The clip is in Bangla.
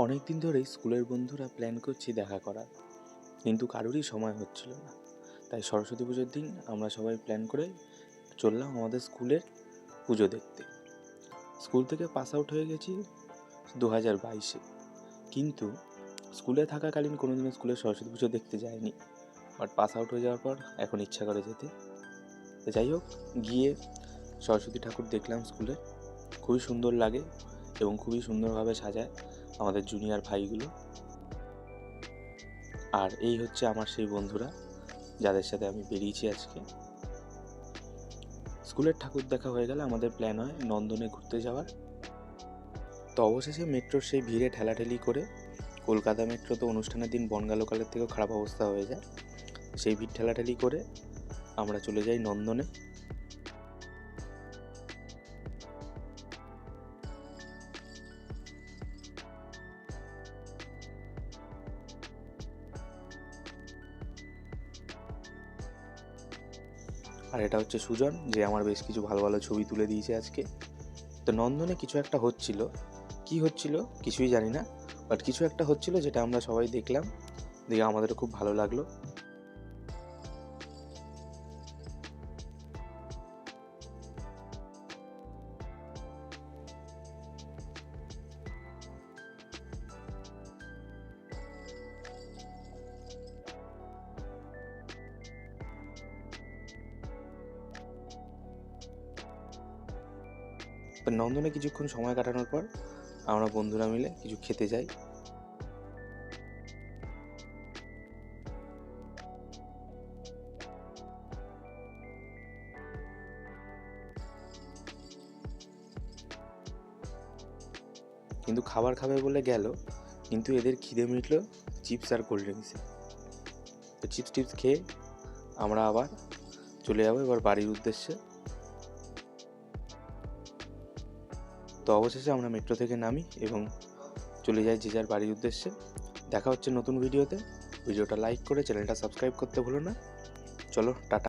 অনেক দিন ধরেই স্কুলের বন্ধুরা প্ল্যান করছি দেখা করার, কিন্তু কারোরই সময় হচ্ছিল না। তাই সরস্বতী পুজোর দিন আমরা সবাই প্ল্যান করে চললাম আমাদের স্কুলের পুজো দেখতে। স্কুল থেকে পাস আউট হয়ে গেছি 2022-এ, কিন্তু স্কুলে থাকাকালীন কোনোদিনও স্কুলের সরস্বতী পুজো দেখতে যাইনি। বাট পাস আউট হয়ে যাওয়ার পর এখন ইচ্ছা করে যেতে। তো যাই হোক, গিয়ে সরস্বতী ঠাকুর দেখলাম স্কুলে। খুবই সুন্দর লাগে এবং খুবই সুন্দরভাবে সাজায় আমাদের জুনিয়র ভাইগুলো। আর এই হচ্ছে আমার সেই বন্ধুরা যাদের সাথে আমি বেরিয়েছি আজকে। স্কুলের ঠাকুর দেখা হয়ে গেলে আমাদের প্ল্যান হয় নন্দনে ঘুরতে যাওয়ার। তো অবশেষে মেট্রোর সেই ভিড়ে ঠেলাঠেলি করে, কলকাতা মেট্রো তো অনুষ্ঠানের দিন বনগা লোকালের থেকেও খারাপ অবস্থা হয়ে যায়, সেই ভিড় ঠেলাঠেলি করে আমরা চলে যাই নন্দনে। আর এটা হচ্ছে সুজন, যে আমার বেশ কিছু ভালো ভালো ছবি তুলে দিয়েছে আজকে। তো নন্দনে কিছু একটা হচ্ছিল, কি হচ্ছিল কিছুই জানি না, বাট কিছু একটা হচ্ছিল যেটা আমরা সবাই দেখলাম, দেখে আমাদেরও খুব ভালো লাগলো। তো নন্দনে কিছুক্ষণ সময় কাটানোর পর আমরা বন্ধুরা মিলে কিছু খেতে যাই। কিন্তু খাবার খাবে বলে গেল, কিন্তু এদের খিদে মিটল চিপস আর কোল্ড ড্রিঙ্কসে। তো চিপস টিপস খেয়ে আমরা আবার চলে যাবো এবার বাড়ির উদ্দেশ্যে। তো অবশেষে আমরা মেট্রো থেকে নামি এবং চলে যাই যে যার বাড়ির উদ্দেশ্যে। দেখা হচ্ছে নতুন ভিডিওতে। ভিডিওটা লাইক করে চ্যানেলটা সাবস্ক্রাইব করতে ভুলো না। চলো, টাটা।